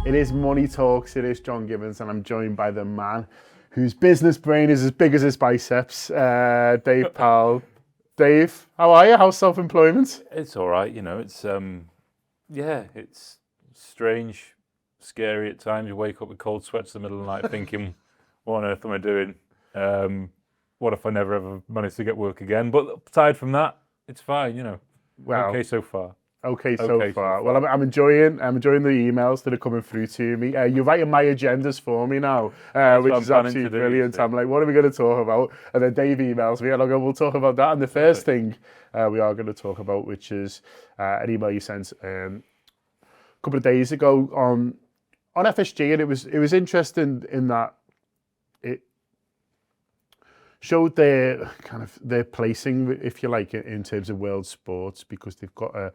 It is Money Talks, it is John Gibbons, and I'm joined by the man whose business brain is as big as his biceps, Dave Powell. Dave, how are you? How's self-employment? It's all right, it's it's strange, scary at times. You wake up with cold sweats in the middle of the night thinking, what on earth am I doing? What if I never ever manage to get work again? But aside from that, it's fine, Well, okay so far. Okay so far. Well, I'm enjoying the emails that are coming through to me. You're writing my agendas for me now, which is absolutely brilliant. I'm like, what are we going to talk about? And then Dave emails me, and I go, we'll talk about that. And the first thing we are going to talk about, which is an email you sent a couple of days ago on FSG, and it was interesting in that it showed their placing, if you like, in terms of world sports, because they've got a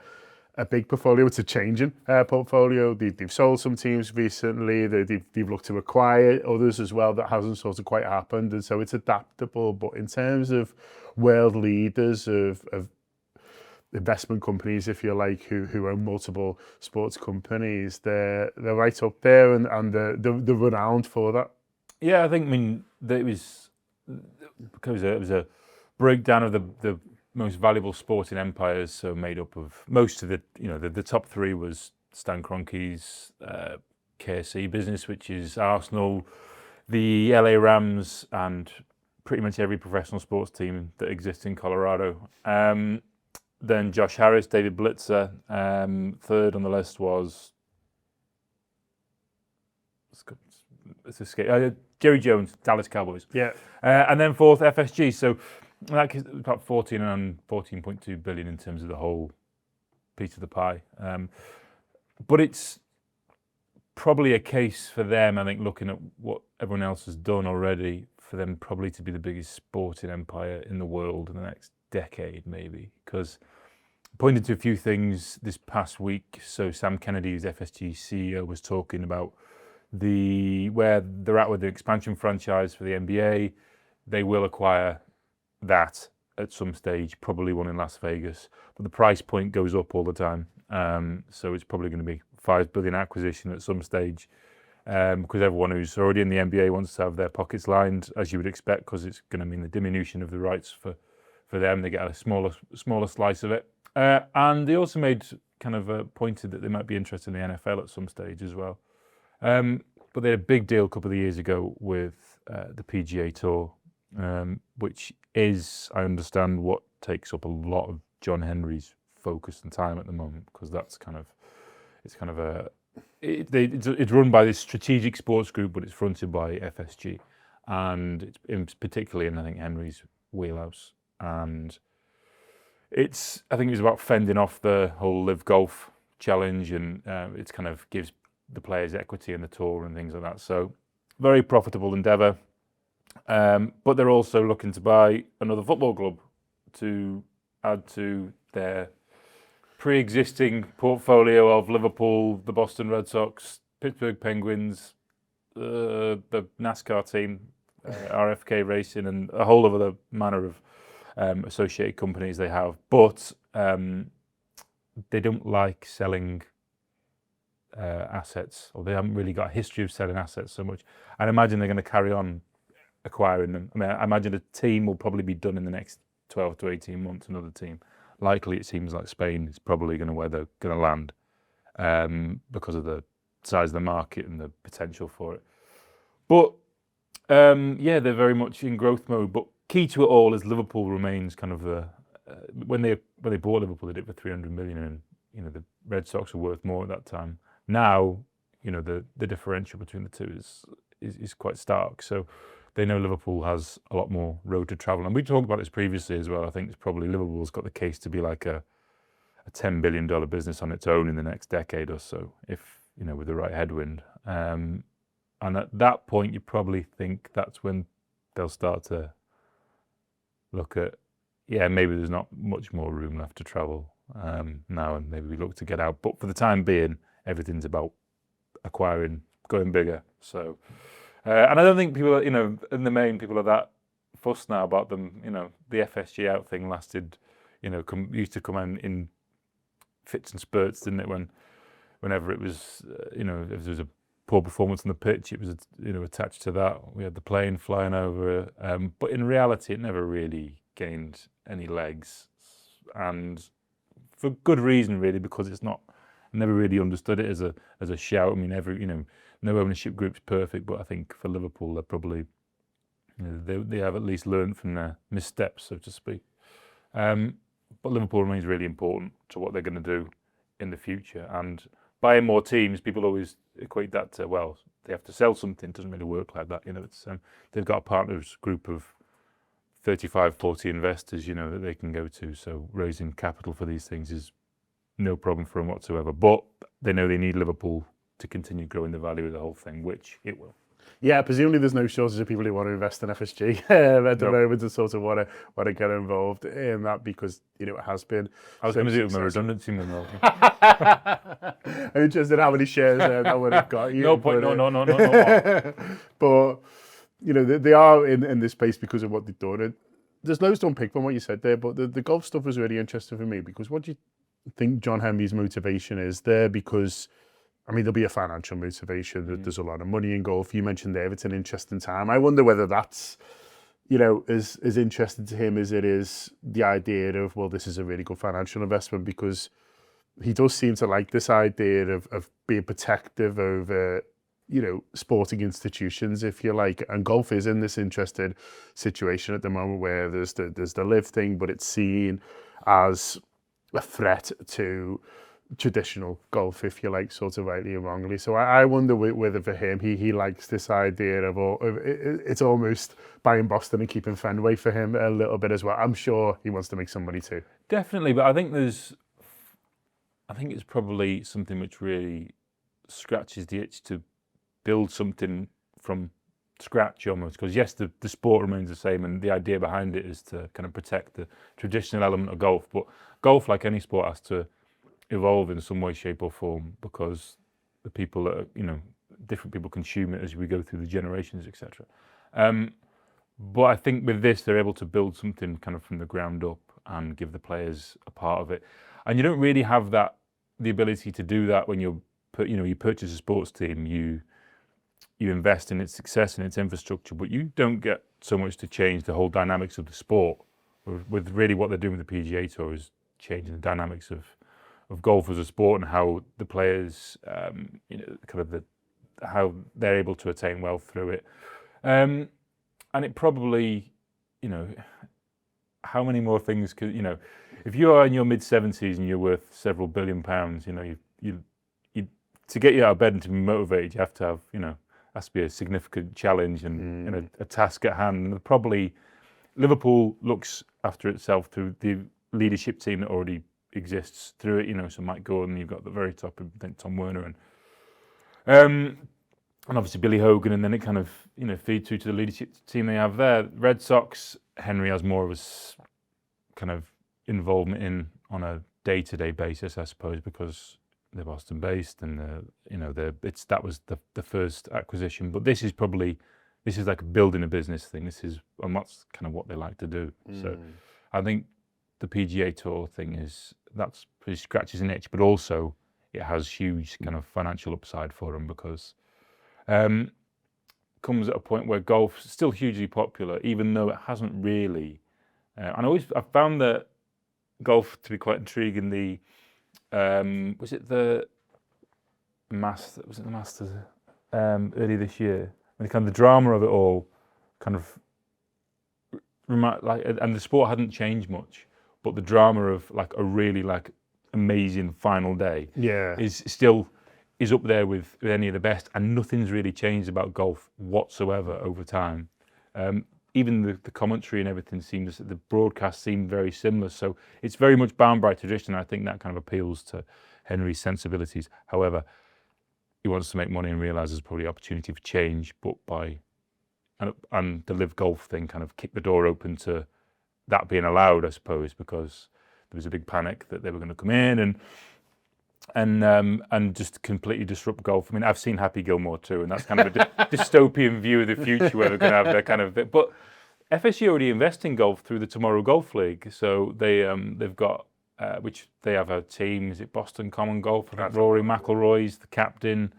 big portfolio. It's a changing portfolio. They've sold some teams recently. They've looked to acquire others as well. That hasn't sort of quite happened, and so it's adaptable. But in terms of world leaders of investment companies, if you like, who own multiple sports companies, they're right up there, and they're renowned for that. Yeah, it was a breakdown of the most valuable sporting empires, so made up of most of the top three was Stan Kroenke's KSE business, which is Arsenal, the LA Rams, and pretty much every professional sports team that exists in Colorado. Then Josh Harris, David Blitzer. Third on the list was Jerry Jones, Dallas Cowboys. Yeah. And then fourth, FSG. So that is about 14.2 billion in terms of the whole piece of the pie. But it's probably a case for them, I think, looking at what everyone else has done already, for them probably to be the biggest sporting empire in the world in the next decade, maybe. Because I pointed to a few things this past week. So Sam Kennedy, who's FSG CEO, was talking about where they're at with the expansion franchise for the NBA. They will acquire that at some stage, probably one in Las Vegas, but the price point goes up all the time. So it's probably going to be $5 billion acquisition at some stage, because everyone who's already in the NBA wants to have their pockets lined, as you would expect, because it's going to mean the diminution of the rights for them. They get a smaller slice of it. And they also pointed that they might be interested in the NFL at some stage as well. But they had a big deal a couple of years ago with the PGA Tour, which is, I understand, what takes up a lot of John Henry's focus and time at the moment, because it's run by this strategic sports group, but it's fronted by FSG, and it's particularly in, I think, Henry's wheelhouse. And I think it was about fending off the whole Live Golf challenge, and it kind of gives the players equity in the tour and things like that. So very profitable endeavour. But they're also looking to buy another football club to add to their pre-existing portfolio of Liverpool, the Boston Red Sox, Pittsburgh Penguins, the NASCAR team, RFK Racing, and a whole other manner of associated companies they have. But they don't like selling assets, or they haven't really got a history of selling assets so much. I'd imagine they're going to carry on acquiring them. I imagine a team will probably be done in the next 12 to 18 months, another team. Likely, it seems like Spain is probably where they're going to land, because of the size of the market and the potential for it. But they're very much in growth mode. But key to it all is Liverpool remains kind of when they bought Liverpool, they did it for 300 million, and the Red Sox were worth more at that time. Now, the differential between the two is quite stark. So they know Liverpool has a lot more road to travel. And we talked about this previously as well. I think it's probably Liverpool's got the case to be like a $10 billion business on its own in the next decade or so, if, with the right headwind. And at that point, you probably think that's when they'll start to look at, maybe there's not much more room left to travel now, and maybe we look to get out. But for the time being, everything's about acquiring, going bigger. So, and I don't think people, in the main, people are that fussed now about them. The FSG out thing lasted, used to come in fits and spurts, didn't it? Whenever it was, if there was a poor performance on the pitch, it was attached to that. We had the plane flying over, but in reality, it never really gained any legs, and for good reason, really, because it's not. I never really understood it as a shout. I mean, no ownership group's perfect, but I think for Liverpool, they're probably they have at least learned from their missteps, so to speak. But Liverpool remains really important to what they're going to do in the future. And buying more teams, people always equate that to, well, they have to sell something. It doesn't really work like that. It's they've got a partners group of 35, 40 investors, that they can go to. So raising capital for these things is no problem for them whatsoever. But they know they need Liverpool to continue growing the value of the whole thing, which it will. Yeah, presumably there's no shortage of people who want to invest in FSG at the moment and sort of want to get involved in that because it has been. I was going to do it with my redundancy memo. I'm interested in how many shares that would have got you. No point. No. But they are in this space because of what they've done. There's loads to unpick from what you said there, but the golf stuff was really interesting for me because what do you think John Henry's motivation is there? Because there'll be a financial motivation. There's a lot of money in golf. You mentioned there it's an interesting time. I wonder whether that's, as interesting to him as it is the idea of, well, this is a really good financial investment because he does seem to like this idea of being protective over, sporting institutions, if you like. And golf is in this interesting situation at the moment where there's the live thing, but it's seen as a threat to traditional golf, if you like, sort of rightly or wrongly. So I wonder whether for him, he likes this idea of it's almost buying Boston and keeping Fenway for him a little bit as well. I'm sure he wants to make some money too. Definitely, but I think it's probably something which really scratches the itch to build something from scratch almost, because yes, the sport remains the same and the idea behind it is to kind of protect the traditional element of golf, but golf, like any sport, has to evolve in some way, shape or form because the people that different people consume it as we go through the generations, etc. But I think with this, they're able to build something kind of from the ground up and give the players a part of it. And you don't really have the ability to do that when you purchase a sports team, you invest in its success and its infrastructure, but you don't get so much to change the whole dynamics of the sport. With really what they're doing with the PGA Tour is changing the dynamics of golf as a sport and how the players, how they're able to attain wealth through it. And it probably, how many more things could, if you are in your mid-70s and you're worth several £1 billion, you to get you out of bed and to be motivated, you have to have, has to be a significant challenge and a task at hand. And probably Liverpool looks after itself through the leadership team that already exists through it, so Mike Gordon, you've got at the very top, I think Tom Werner and obviously Billy Hogan, and then it kind of feeds through to the leadership team they have there. Red Sox, Henry has more of a kind of involvement in on a day-to-day basis, I suppose, because they're Boston based and that was the first acquisition. But this is like building a business thing. And that's kind of what they like to do. So I think the PGA Tour thing that's pretty scratches an itch, but also it has huge kind of financial upside for them because comes at a point where golf's still hugely popular, even though it hasn't really. I've found that golf to be quite intriguing. Was it the Masters early this year? And kind of the drama of it all, kind of and the sport hadn't changed much. But the drama of like a really like amazing final day is up there with any of the best, and nothing's really changed about golf whatsoever over time. Even the commentary and everything the broadcast seemed very similar. So it's very much bound by tradition. I think that kind of appeals to Henry's sensibilities. However, he wants to make money and realises there's probably opportunity for change, but and the live golf thing kind of kicked the door open to that being allowed, I suppose, because there was a big panic that they were going to come in and just completely disrupt golf. I mean, I've seen Happy Gilmore too, and that's kind of a dystopian view of the future where they're going to have their kind of. But FSG already invest in golf through the Tomorrow Golf League, so they've got which they have a team. Is it Boston Common Golf? Rory McIlroy's the captain.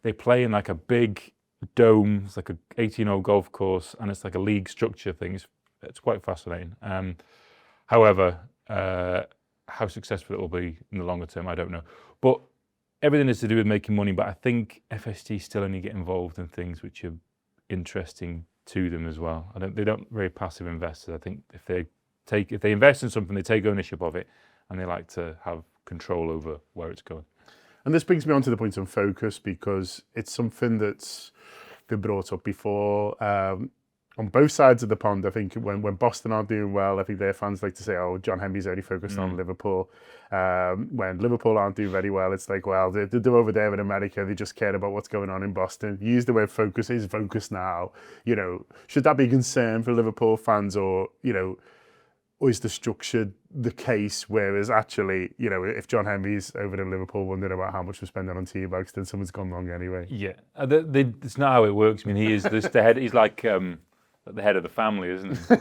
they play in like a big dome. It's like a 18-hole golf course, and it's like a league structure thing. It's quite fascinating. However, how successful it will be in the longer term, I don't know. But everything is to do with making money. But I think FSG still only get involved in things which are interesting to them as well. They don't very passive investors. I think if they invest in something, they take ownership of it, and they like to have control over where it's going. And this brings me on to the point on focus, because it's something that's been brought up before on both sides of the pond. I think when Boston aren't doing well, I think their fans like to say, oh, John Henry's only focused on Liverpool. When Liverpool aren't doing very well, it's like, well, they're over there in America. They just care about what's going on in Boston. Use the word focus. Is focus now. Should that be a concern for Liverpool fans, or or is the structure the case, whereas actually, if John Henry's over in Liverpool wondering about how much we're spending on tea bags, then something's gone wrong anyway. Yeah, it's not how it works. I mean, he is the head. He's like the head of the family, isn't he?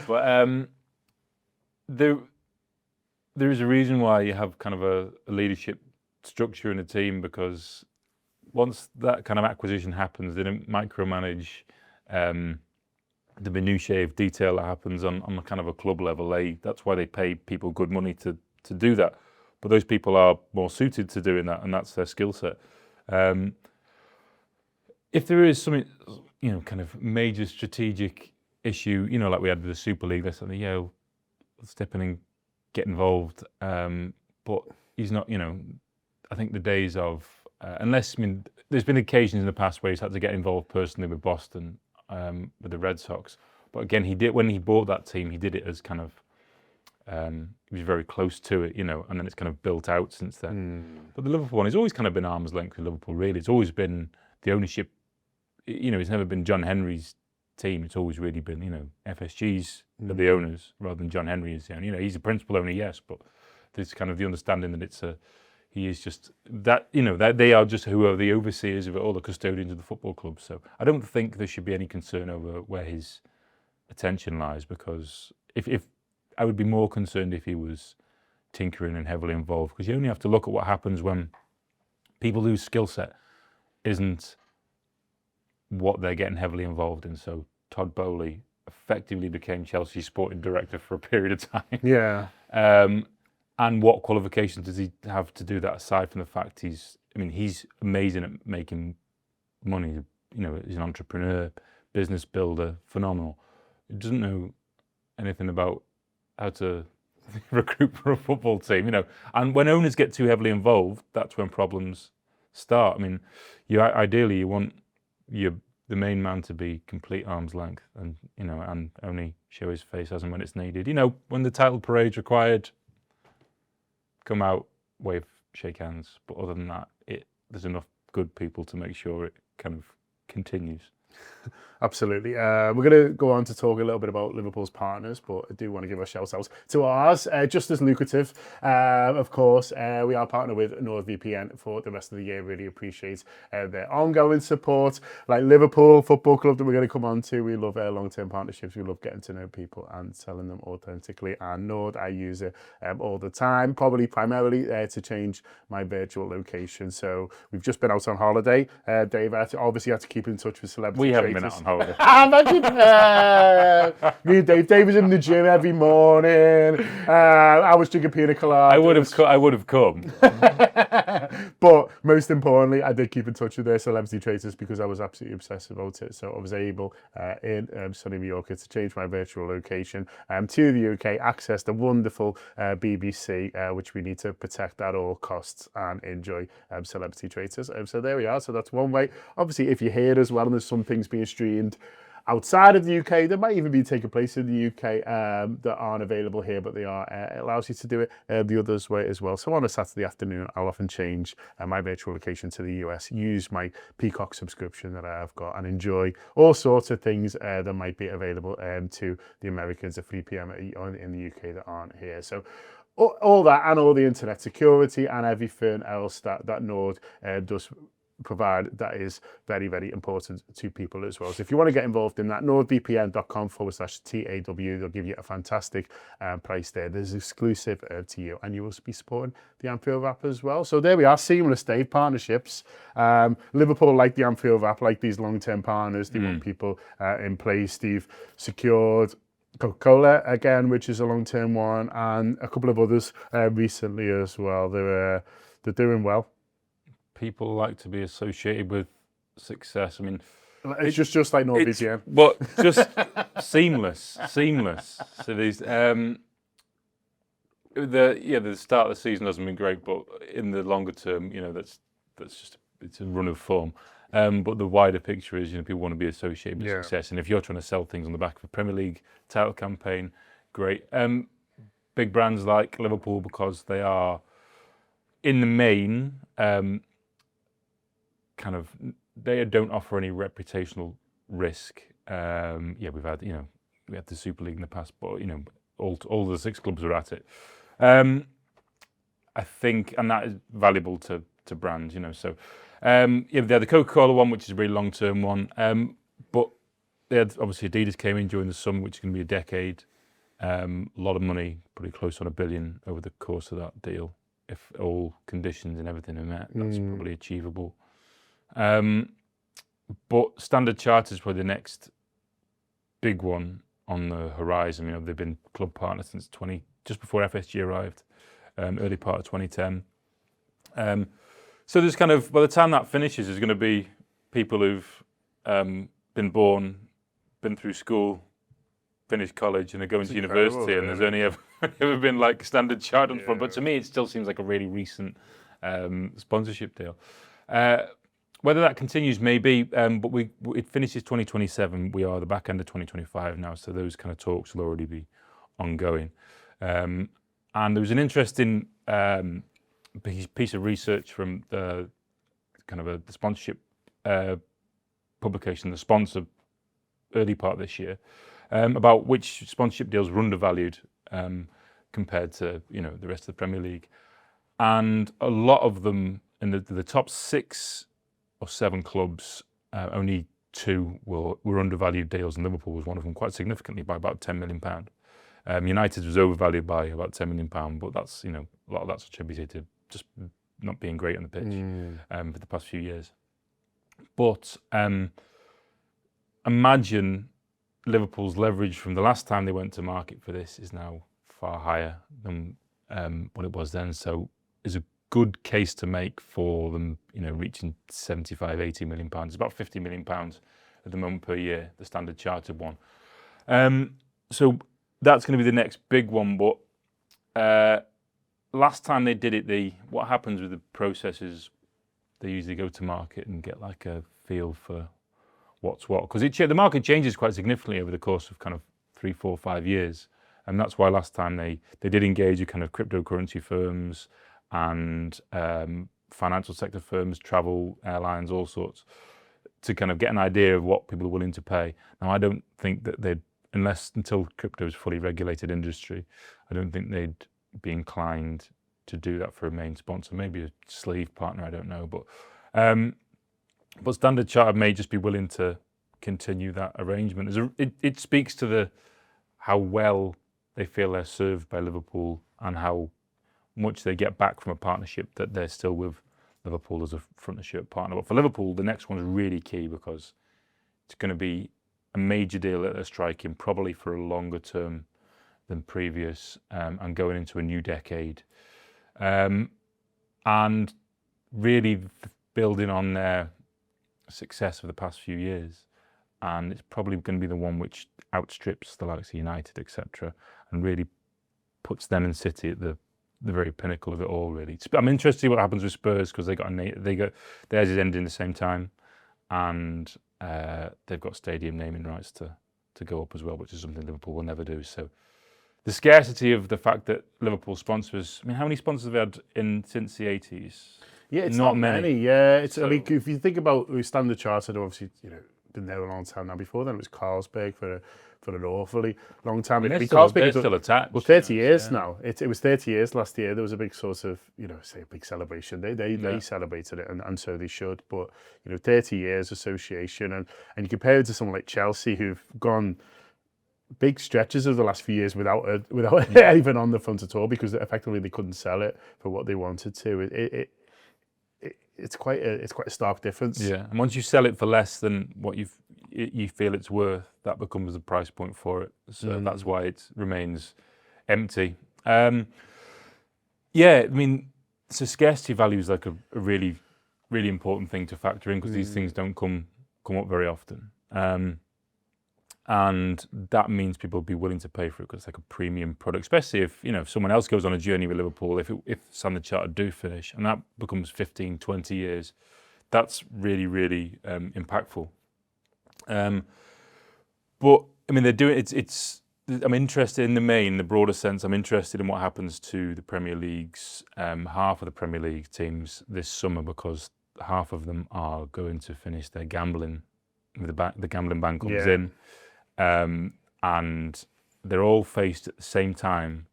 But there is a reason why you have kind of a leadership structure in a team, because once that kind of acquisition happens, they don't micromanage the minutiae of detail that happens on a kind of a club level. That's why they pay people good money to do that. But those people are more suited to doing that, and that's their skill set. If there is something, kind of major strategic issue, like we had with the Super League, let's say, I'll step in and get involved. But he's not, I think the days of, there's been occasions in the past where he's had to get involved personally with Boston, with the Red Sox. But again, when he bought that team, he did it as kind of, he was very close to it, and then it's kind of built out since then. But the Liverpool one has always kind of been arm's length with Liverpool, really. It's always been the ownership, it's never been John Henry's team. It's always really been, FSG's are the owners rather than John Henry is the owner. He's a principal owner, yes, but there's kind of the understanding that he is just that, that they are just who are the overseers of it, all the custodians of the football club. So I don't think there should be any concern over where his attention lies, because if I would be more concerned if he was tinkering and heavily involved, because you only have to look at what happens when people whose skill set isn't what they're getting heavily involved in. So Todd Bowley effectively became Chelsea's sporting director for a period of time. Yeah. And what qualifications does he have to do that, aside from the fact he's amazing at making money. He's an entrepreneur, business builder, phenomenal. He doesn't know anything about how to recruit for a football team, And when owners get too heavily involved, that's when problems start. Ideally you want the main man to be complete arm's length, and and only show his face as and when it's needed. When the title parade's required, come out, wave, shake hands. But other than that, there's enough good people to make sure it kind of continues. Absolutely. We're going to go on to talk a little bit about Liverpool's partners, but I do want to give a shout out to ours. Just as lucrative, of course, we are partnered with NordVPN for the rest of the year. Really appreciate their ongoing support. Like Liverpool Football Club that we're going to come on to, we love long-term partnerships. We love getting to know people and selling them authentically. And Nord, I use it all the time, probably primarily to change my virtual location. So we've just been out on holiday. Dave, obviously had to keep in touch with celebrities. We haven't been out on holiday. Me and Dave was in the gym every morning. I was drinking pina colada. I would have come. But most importantly, I did keep in touch with their celebrity traders, because I was absolutely obsessed about it. So I was able in sunny Mallorca to change my virtual location to the UK, access the wonderful BBC, which we need to protect at all costs and enjoy celebrity traders. So there we are. So that's one way. Obviously, if you're here as well and there's some things being streamed outside of the UK, that might even be taking place in the UK that aren't available here, but they are. It allows you to do it the others way as well. So on a Saturday afternoon, I'll often change my virtual location to the US, use my Peacock subscription that I've got, and enjoy all sorts of things that might be available to the Americans at 3 p.m. in the UK that aren't here. So all that, and all the internet security and everything else that Nord does provide that is very, very important to people as well. So if you want to get involved in that, nordvpn.com/TAW, they'll give you a fantastic price there. There's exclusive to you, and you will be supporting the Anfield Wrap as well. So there we are, seamless, Dave, partnerships. Liverpool like the Anfield Wrap, like these long-term partners. They want people in place. They've secured Coca-Cola again, which is a long-term one, and a couple of others recently as well. They're doing well. People like to be associated with success. I mean, it's just like NordVPN. But just seamless. So these the start of the season hasn't been great, but in the longer term, that's just it's a run of form. But the wider picture is, people want to be associated with success, and if you're trying to sell things on the back of a Premier League title campaign, great. Big brands like Liverpool, because they are in the main. They don't offer any reputational risk. We've had we had the Super League in the past, but all the 6 clubs are at it. I think, and that is valuable to brands. So they had the Coca-Cola one, which is a really long-term one. But they had, obviously, Adidas came in during the summer, which is going to be a decade. A lot of money, probably close on $1 billion over the course of that deal. If all conditions and everything are met, that's probably achievable. But Standard Chartered is probably the next big one on the horizon. They've been club partners since just before FSG arrived, early part of 2010. So there's by the time that finishes, there's going to be people who've been born, been through school, finished college, and are going to university, and there's only ever been like Standard Chartered on the front. But to me, it still seems like a really recent sponsorship deal. Whether that continues, maybe, but it finishes 2027. We are the back end of 2025 now, so those kind of talks will already be ongoing. And there was an interesting piece of research from the the sponsorship publication, the sponsor, early part of this year, about which sponsorship deals were undervalued compared to the rest of the Premier League, and a lot of them in the top 6 or 7 clubs, only 2 were undervalued deals, and Liverpool was one of them, quite significantly by about £10 million. United was overvalued by about £10 million, but that's a lot of that's attributed to just not being great on the pitch for the past few years. But imagine Liverpool's leverage from the last time they went to market for this is now far higher than what it was then. So there's a good case to make for them, reaching 75, 80 million pounds. It's about 50 million pounds at the moment per year, the Standard Chartered one. So that's going to be the next big one. But last time they did it, what happens with the process is they usually go to market and get like a feel for what's what, because the market changes quite significantly over the course of 3, 4, 5 years, and that's why last time they did engage with cryptocurrency firms and financial sector firms, travel, airlines, all sorts, to get an idea of what people are willing to pay. Now, I don't think that until crypto is fully regulated industry, I don't think they'd be inclined to do that for a main sponsor. Maybe a sleeve partner, I don't know, but Standard Chartered may just be willing to continue that arrangement. It speaks to how well they feel they're served by Liverpool and how much they get back from a partnership that they're still with Liverpool as a front-of-shirt partner. But for Liverpool, the next one's really key because it's going to be a major deal that they're striking, probably for a longer term than previous, and going into a new decade. And really building on their success of the past few years. And it's probably going to be the one which outstrips the likes of United, etc., and really puts them and City at the very pinnacle of it all, really. I'm interested to see what happens with Spurs, because theirs is ending the same time, and they've got stadium naming rights to go up as well, which is something Liverpool will never do. So the scarcity of the fact that Liverpool sponsors, how many sponsors have we had since the 80s? Yeah, it's not many. Yeah, it's if you think about Standard Chartered, obviously, been there a long time now. Before then, it was Carlsberg for an awfully long time. They're Because still, they're still attached. Well, 30 years now. It was 30 years last year. There was a big sort of, say a big celebration. They celebrated it, and so they should. But 30 years association, and you compare it to someone like Chelsea, who've gone big stretches of the last few years without even on the front at all, because effectively they couldn't sell it for what they wanted to. It's quite a stark difference. Yeah, and once you sell it for less than what you feel it's worth, that becomes the price point for it. So that's why it remains empty. Yeah, I mean, so scarcity value is like a really, really important thing to factor in, because these things don't come up very often. And that means people will be willing to pay for it because it's like a premium product, especially if someone else goes on a journey with Liverpool, if Standard Chartered do finish, and that becomes 15, 20 years, that's really, really impactful. But I mean, they're doing it's. I'm interested in the broader sense. I'm interested in what happens to the Premier League's half of the Premier League teams this summer, because half of them are going to finish their gambling. The gambling ban comes in. And they're all faced at the same time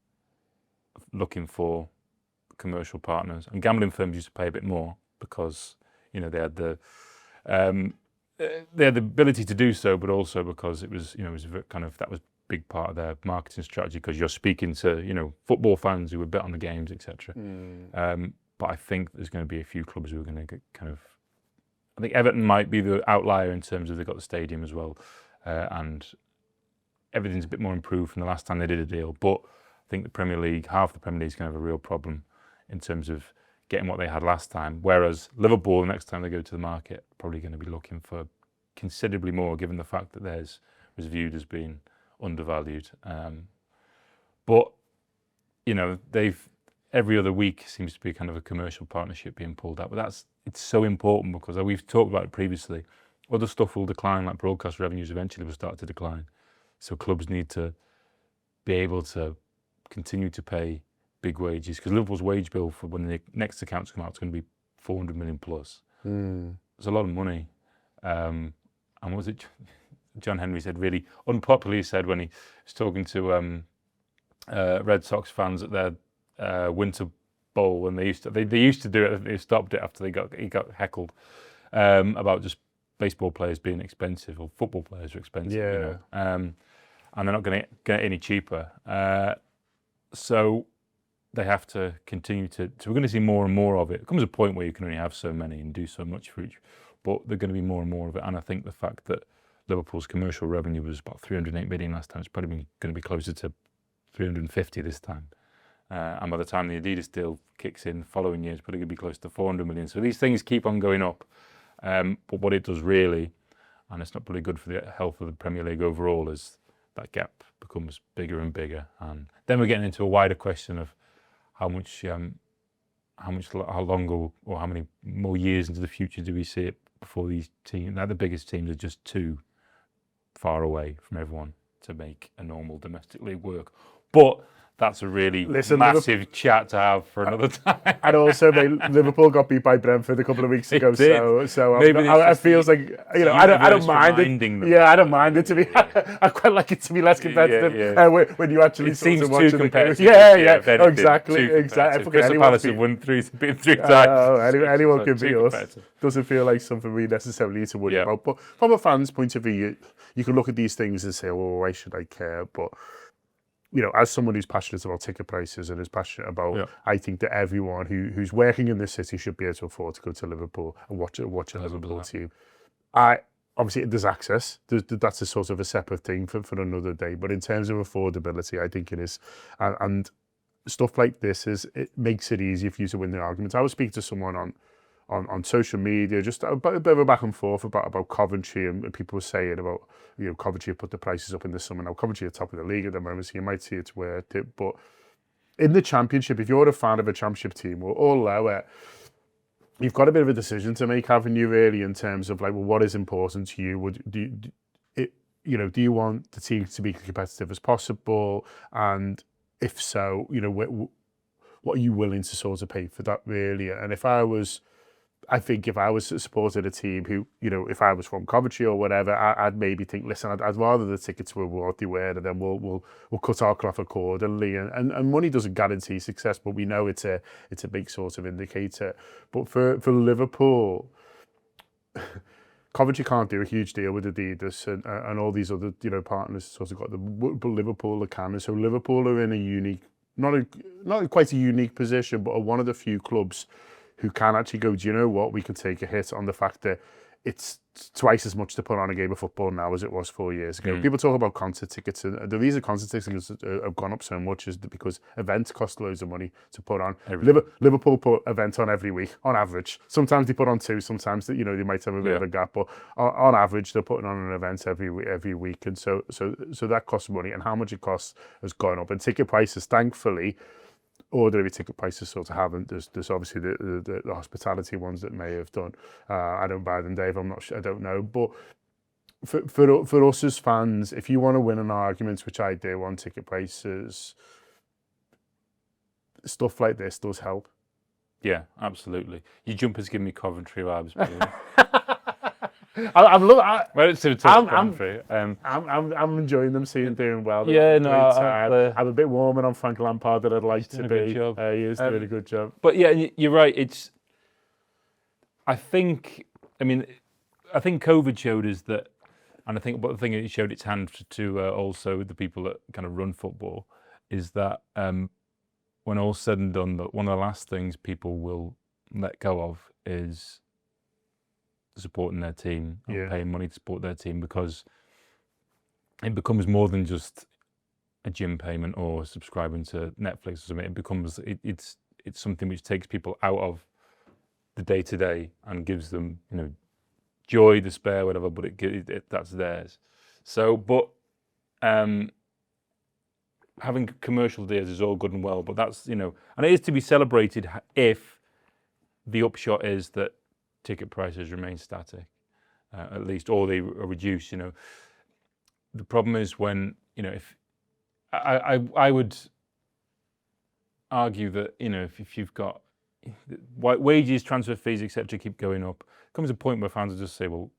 looking for commercial partners. And gambling firms used to pay a bit more because they had the ability to do so, but also because it was that was a big part of their marketing strategy, because you're speaking to football fans who would bet on the games, etc. But I think there's going to be a few clubs who are going to get I think Everton might be the outlier in terms of they've got the stadium as well. And everything's a bit more improved from the last time they did a deal. But I think the Premier League, half the Premier League is going to have a real problem in terms of getting what they had last time. Whereas Liverpool, the next time they go to the market, probably going to be looking for considerably more, given the fact that theirs was viewed as being undervalued. But every other week seems to be kind of a commercial partnership being pulled out. But it's so important, because we've talked about it previously. Other stuff will decline, like broadcast revenues eventually will start to decline. So clubs need to be able to continue to pay big wages, because Liverpool's wage bill for when the next accounts come out is going to be 400 million plus. It's a lot of money. And what was it John Henry said, really unpopularly said, when he was talking to Red Sox fans at their winter bowl, when they used to do it, they stopped it after he got heckled about just baseball players being expensive, or football players are expensive, and they're not going to get any cheaper. So they have to continue to. So we're going to see more and more of it. There comes a point where you can only have so many and do so much for each, but there's going to be more and more of it. And I think the fact that Liverpool's commercial revenue was about 308 million last time, it's probably going to be closer to 350 this time. And by the time the Adidas deal kicks in the following year, it's probably going to be close to 400 million. So these things keep on going up. But what it does really, and it's not probably good for the health of the Premier League overall, is that gap becomes bigger and bigger. And then we're getting into a wider question of how long or how many more years into the future do we see it before these teams, the biggest teams, are just too far away from everyone to make a normal domestic league work. But that's a really massive chat to have for another time. And also, Liverpool got beat by Brentford a couple of weeks ago, so it feels like I don't mind it. Yeah, I don't mind it to be. I quite like it to be less competitive when you actually seems sort of too competitive. Exactly. Crystal Palace have won three times. Anyone can beat us. Doesn't feel like something we necessarily need to worry about. But from a fan's point of view, you can look at these things and say, well, why should I care? But as someone who's passionate about ticket prices and is passionate about, I think that everyone who's working in this city should be able to afford to go to Liverpool and watch a Liverpool team. Obviously, there's access. That's a sort of a separate thing for another day. But in terms of affordability, I think it is. And stuff like this it makes it easier for you to win the argument. I was speaking to someone on social media, just a bit of a back and forth about Coventry, and people were saying about, Coventry have put the prices up in the summer. Now, Coventry are top of the league at the moment, so you might see it's worth it. But in the Championship, if you're a fan of a Championship team or lower, you've got a bit of a decision to make, haven't you, really, in terms of, like, well, what is important to you? Do you want the team to be competitive as possible? And if so, what are you willing to sort of pay for that, really? And if I was I think if I was supporting a team who, if I was from Coventry or whatever, I'd maybe think, listen, I'd rather the tickets were what they were, and then we'll cut our cloth accordingly. And money doesn't guarantee success, but we know it's a big sort of indicator. But for Liverpool, Coventry can't do a huge deal with Adidas and all these other partners sort of got but Liverpool can. So Liverpool are in a unique, not quite a unique position, but are one of the few clubs who can actually go, do you know what, we can take a hit on the fact that it's twice as much to put on a game of football now as it was 4 years ago. People talk about concert tickets, and the reason concert tickets have gone up so much is because events cost loads of money to put on. Liverpool put events on every week, on average. Sometimes they put on 2, sometimes they might have a bit of a gap, but on average they're putting on an event every week, and so that costs money, and how much it costs has gone up. And ticket prices, thankfully, ordinary ticket prices sort of haven't. There's obviously the hospitality ones that may have done. I don't buy them, Dave. I'm not sure. I don't know. But for us as fans, if you want to win an argument, which I do on ticket prices, stuff like this does help. Yeah, absolutely. Your jumpers give me Coventry vibes. I'm enjoying them, seeing doing well. Yeah, no, I'm a bit warmer on Frank Lampard than I'd like to be. He is doing a good job. But yeah, you're right. I think COVID showed us that, and but the thing it showed its hand to also the people that kind of run football is that when all's said and done, that one of the last things people will let go of is supporting their team and paying money to support their team, because it becomes more than just a gym payment or subscribing to Netflix or something. It becomes it's something which takes people out of the day to day and gives them joy, despair, whatever. But that's theirs. So, but having commercial deals is all good and well, but that's and it is to be celebrated if the upshot is that ticket prices remain static, at least, or they are reduced. The problem is when if I would argue that if you've got wages, transfer fees, etc., keep going up, comes a point where fans will just say, well,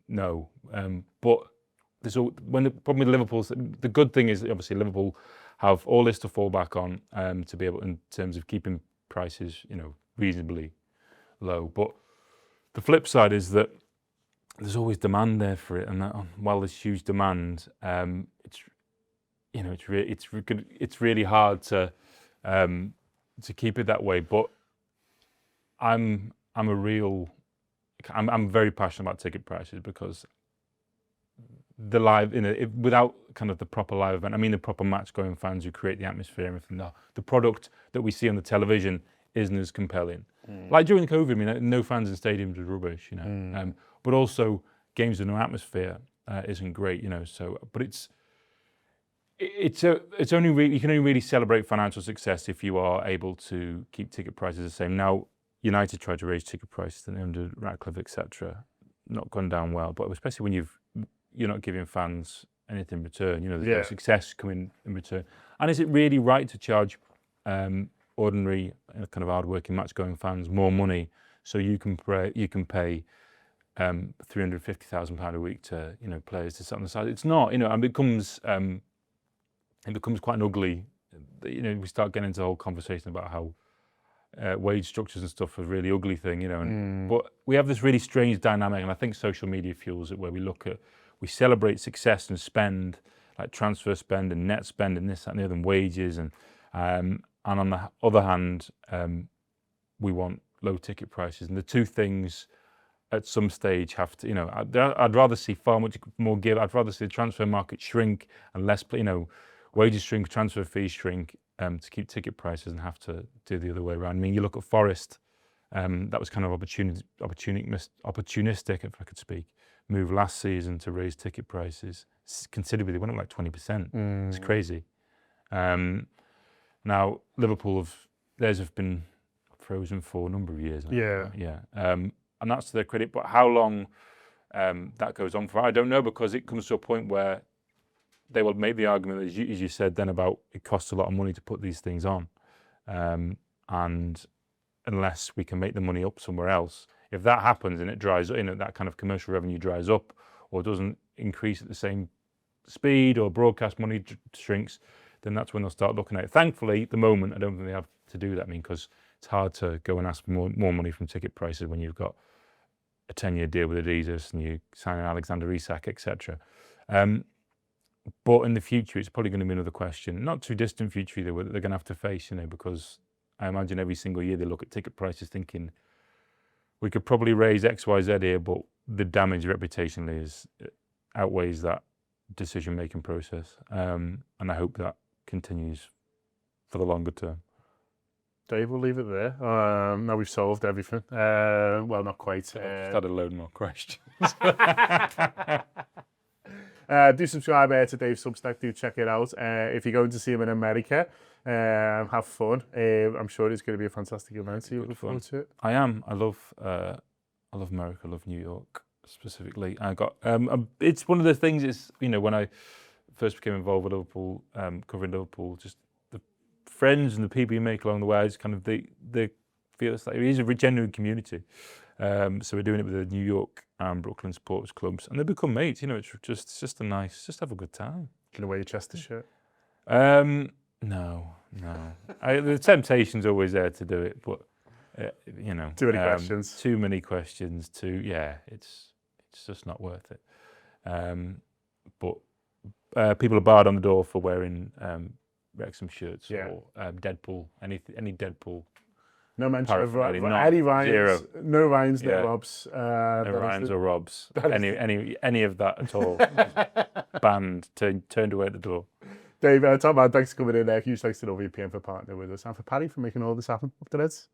no. But when the problem with Liverpool, the good thing is obviously Liverpool have all this to fall back on to be able, in terms of keeping prices, reasonably low. But the flip side is that there's always demand there for it, and that, while there's huge demand, it's really hard to keep it that way. But I'm very passionate about ticket prices, because the live without kind of the proper live event, the proper match going fans who create the atmosphere and everything, the product that we see on the television isn't as compelling. Like during COVID, no fans in stadiums was rubbish, but also games with no atmosphere isn't great, So, but it's only really, you can only really celebrate financial success if you are able to keep ticket prices the same. Now, United tried to raise ticket prices under Ratcliffe, etc. Not gone down well, but especially when you're not giving fans anything in return. There's no success coming in return. And is it really right to charge ordinary kind of hard-working match-going fans more money so you can pay £350,000 a week to players to sit on the side? It's not, and it becomes quite an ugly. We start getting into a whole conversation about how wage structures and stuff are a really ugly thing, But we have this really strange dynamic, and I think social media fuels it, where we celebrate success and spend, like transfer spend and net spend and this, that, and the other, and wages, and on the other hand, we want low ticket prices, and the two things at some stage have to, I'd rather see far much more give. I'd rather see the transfer market shrink and less, wages shrink, transfer fees shrink, to keep ticket prices, and have to do the other way around. You look at Forest, that was kind of opportunistic, if I could speak, move last season to raise ticket prices considerably. They went up like 20%. It's crazy. Now Liverpool theirs have been frozen for a number of years now. And that's to their credit. But how long that goes on for, I don't know, because it comes to a point where they will make the argument, as you said then, about it costs a lot of money to put these things on, and unless we can make the money up somewhere else. If that happens and it dries, that kind of commercial revenue dries up or doesn't increase at the same speed, or broadcast money shrinks, then that's when they'll start looking at it. Thankfully, at the moment, I don't think they have to do that. I mean, because it's hard to go and ask for more money from ticket prices when you've got a 10-year deal with Adidas and you sign an Alexander Isak, etc. But in the future, it's probably going to be another question, not too distant future either, that they're going to have to face, because I imagine every single year they look at ticket prices thinking, we could probably raise X, Y, Z here, but the damage reputationally outweighs that decision-making process. And I hope that continues for the longer term. Dave, we'll leave it there. Now we've solved everything. Well, not quite. Just had a load more questions. Do subscribe to Dave's Substack. Do check it out. If you're going to see him in America, have fun. I'm sure it's going to be a fantastic event. So you're looking forward to it. I am. I love America. I love New York specifically. I got. It's one of the things. Is when I first became involved with Liverpool, covering Liverpool, just the friends and the people you make along the way. It's kind of they feel it's like it is a genuine community. So we're doing it with the New York and Brooklyn supporters clubs, and they become mates. It's just a nice, just have a good time. Can you wear your Chester shirt? No. The temptation's always there to do it, but Too many questions. Too many questions. It's just not worth it. But people are barred on the door for wearing Wrexham shirts or Deadpool, any Deadpool. No mention of Paraphrasing, Eddie Ryans. zero. No Ryans, no Robs. No Ryans or Robs. Any of that at all. Banned, turned away at the door. Dave, Tom, man, thanks for coming in there. Huge thanks to WPM for partnering with us and for Paddy for making all this happen. Up to Reds.